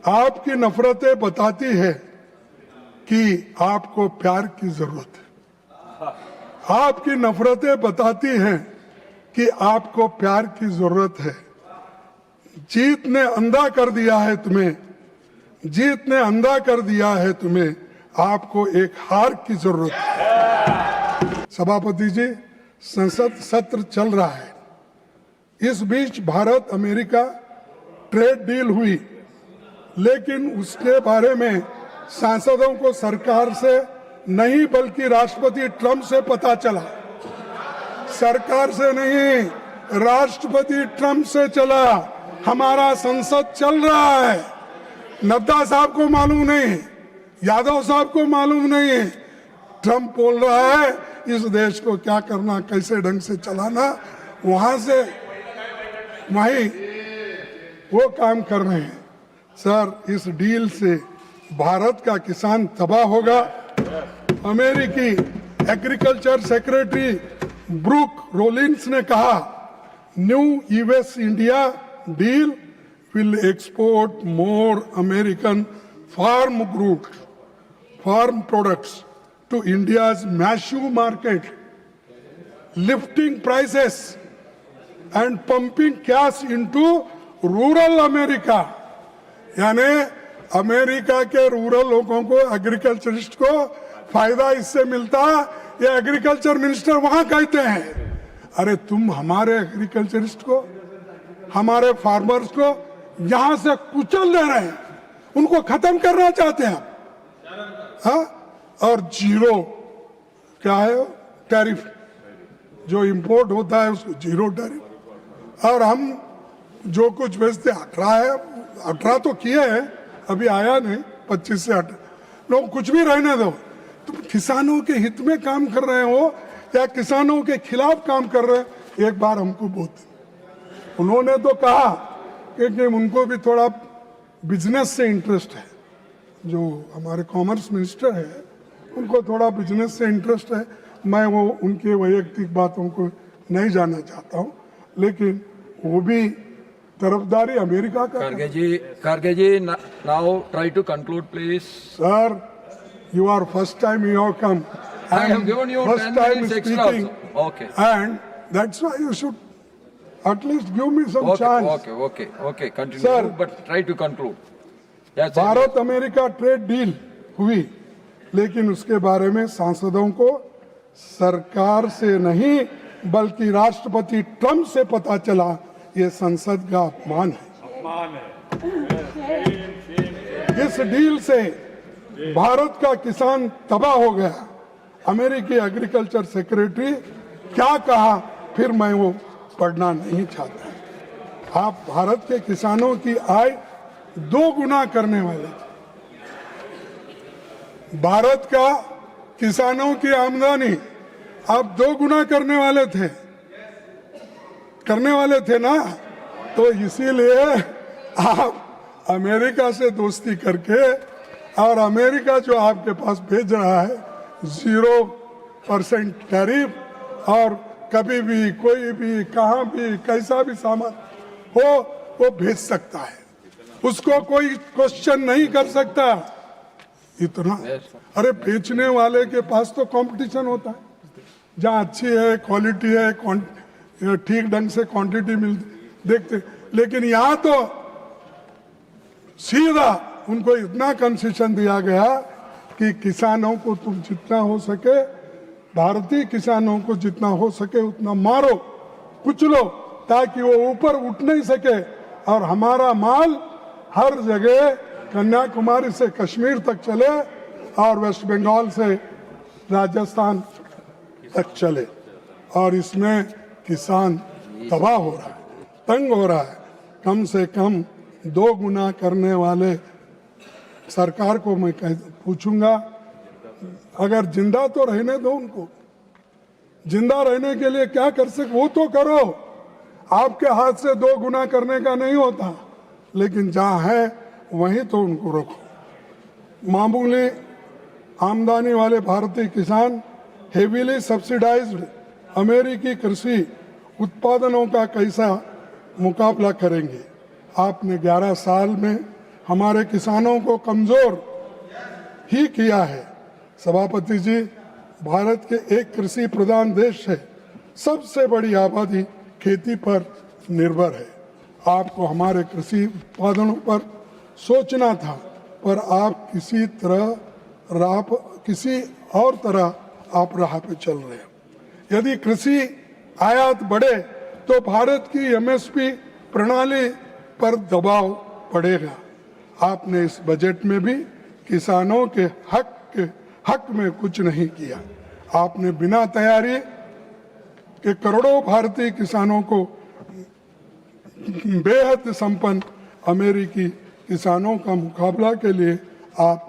आपकी नफरतें बताती है कि आपको प्यार की जरूरत है। आपकी नफरतें बताती हैं कि आपको प्यार की जरूरत है। जीत ने अंधा कर दिया है तुम्हें, जीत ने अंधा कर दिया है तुम्हें, आपको एक हार की जरूरत है। सभापति जी, संसद सत्र चल रहा है। इस बीच भारत अमेरिका ट्रेड डील हुई, लेकिन उसके बारे में सांसदों को सरकार से नहीं बल्कि राष्ट्रपति ट्रंप से पता चला। सरकार से नहीं, राष्ट्रपति ट्रंप से चला। हमारा संसद चल रहा है। नड्डा साहब को मालूम नहीं, यादव साहब को मालूम नहीं है। ट्रंप बोल रहा है इस देश को क्या करना, कैसे ढंग से चलाना, वहां से वहीं वो काम कर रहे हैं। सर, इस डील से भारत का किसान तबाह होगा। अमेरिकी एग्रीकल्चर सेक्रेटरी ब्रूक रोलिंस ने कहा, new US India deal will export more American farm products to India's massive market, lifting prices and pumping cash into rural America. यानी अमेरिका के रूरल लोगों को, एग्रीकल्चरिस्ट को फायदा इससे मिलता, ये एग्रीकल्चर मिनिस्टर वहां कहते हैं। अरे तुम हमारे एग्रीकल्चरिस्ट को, हमारे फार्मर्स को यहां से कुचल दे रहे हैं, उनको खत्म करना चाहते हैं। हाँ, और जीरो क्या है टैरिफ, जो इंपोर्ट होता है उसको जीरो टैरिफ। और हम जो कुछ बेचते 18 है, 18 तो किए हैं, अभी आया नहीं 25 से 18। लोग कुछ भी रहने दो, तुम किसानों के हित में काम कर रहे हो या किसानों के खिलाफ काम कर रहे हो। एक बार हमको बहुत उन्होंने तो कहा कि उनको भी थोड़ा बिजनेस से इंटरेस्ट है, जो हमारे कॉमर्स मिनिस्टर है उनको थोड़ा बिजनेस से इंटरेस्ट है। मैं वो उनके वैयक्तिक बातों को नहीं जानना चाहता हूँ, लेकिन वो भी तरफदारी अमेरिका का। Kharge ji, now try to conclude, please. Sir, you are first time you have come. I have given you first 10 time minutes extra speaking, also. Okay. and that's why you should at least give me some chance. Okay. Continue. Sir, but try to conclude. Yes, Bharat America trade deal हुई, लेकिन उसके बारे में सांसदों को सरकार से नहीं बल्कि राष्ट्रपति ट्रंप से पता चला। ये संसद का अपमान है। इस डील से भारत का किसान तबाह हो गया। अमेरिकी एग्रीकल्चर सेक्रेटरी क्या कहा, फिर मैं वो पढ़ना नहीं चाहता। आप भारत के किसानों की आय 2 गुना करने वाले थे। भारत का किसानों की आमदनी आप 2 गुना करने वाले थे ना। तो इसीलिए आप अमेरिका से दोस्ती करके, और अमेरिका जो आपके पास भेज रहा है 0% टैरिफ, और कभी भी कोई भी कहाँ भी कैसा भी सामान हो वो भेज सकता है, उसको कोई क्वेश्चन नहीं कर सकता। इतना अरे बेचने वाले के पास तो कंपटीशन होता है, जहाँ अच्छी है, क्वालिटी है, ठीक ढंग से क्वांटिटी मिलती देखते, लेकिन यहाँ तो सीधा उनको इतना कंसेशन दिया गया कि किसानों को तुम जितना हो सके, भारतीय किसानों को जितना हो सके उतना मारो, कुचलो, ताकि वो ऊपर उठ नहीं सके। और हमारा माल हर जगह कन्याकुमारी से कश्मीर तक चले और वेस्ट बंगाल से राजस्थान तक चले, और इसमें किसान तबाह हो रहा है, तंग हो रहा है। कम से कम 2 गुना करने वाले सरकार को मैं पूछूंगा, अगर जिंदा तो रहने दो उनको, जिंदा रहने के लिए क्या कर सके वो तो करो। आपके हाथ से 2 गुना करने का नहीं होता, लेकिन जहाँ है वहीं तो उनको रखो। मामूली आमदनी वाले भारतीय किसान हेवीली सब्सिडाइज्ड अमेरिकी कृषि उत्पादनों का कैसा मुकाबला करेंगे। आपने 11 साल में हमारे किसानों को कमजोर ही किया है। सभापति जी, भारत के एक कृषि प्रधान देश है, सबसे बड़ी आबादी खेती पर निर्भर है। आपको हमारे कृषि उत्पादनों पर सोचना था, पर आप किसी और तरह आप राह पे चल रहे हैं। यदि कृषि आयात बढ़े तो भारत की एमएसपी प्रणाली पर दबाव पड़ेगा। आपने इस बजट में भी किसानों के हक में कुछ नहीं किया। आपने बिना तैयारी के करोड़ों भारतीय किसानों को बेहद संपन्न अमेरिकी किसानों का मुकाबला के लिए आप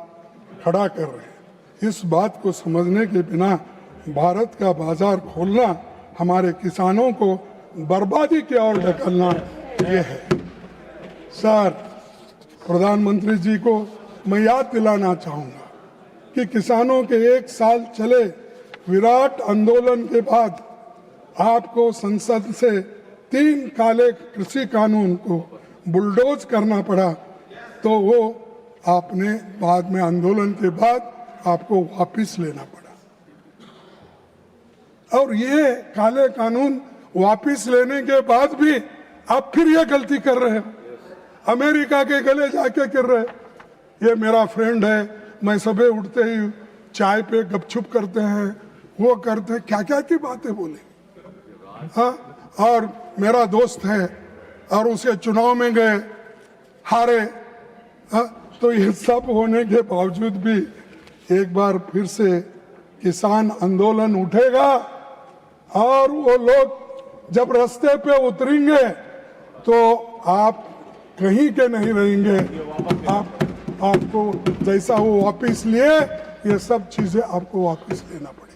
खड़ा कर रहे हैं। इस बात को समझने के बिना भारत का बाजार खोलना हमारे किसानों को बर्बादी की ओर ढकेलना ये है। सर, प्रधानमंत्री जी को मैं याद दिलाना चाहूंगा कि किसानों के एक साल चले विराट आंदोलन के बाद आपको संसद से 3 काले कृषि कानून को बुलडोज करना पड़ा, तो वो आपने बाद में आंदोलन के बाद आपको वापस लेना पड़ा। और ये काले कानून वापस लेने के बाद भी आप फिर ये गलती कर रहे हो। अमेरिका के गले जाके कर रहे, ये मेरा फ्रेंड है, मैं सुबह उठते ही चाय पे गपछुप करते हैं, वो करते हैं, क्या क्या की बातें बोले। हाँ, और मेरा दोस्त है और उसे चुनाव में गए, हारे। हाँ, तो ये सब होने के बावजूद भी एक बार फिर से किसान आंदोलन उठेगा और वो लोग जब रास्ते पे उतरेंगे तो आप कहीं के नहीं रहेंगे। आपको जैसा वो वापस लिए, ये सब चीजें आपको वापस लेना पड़ेगा।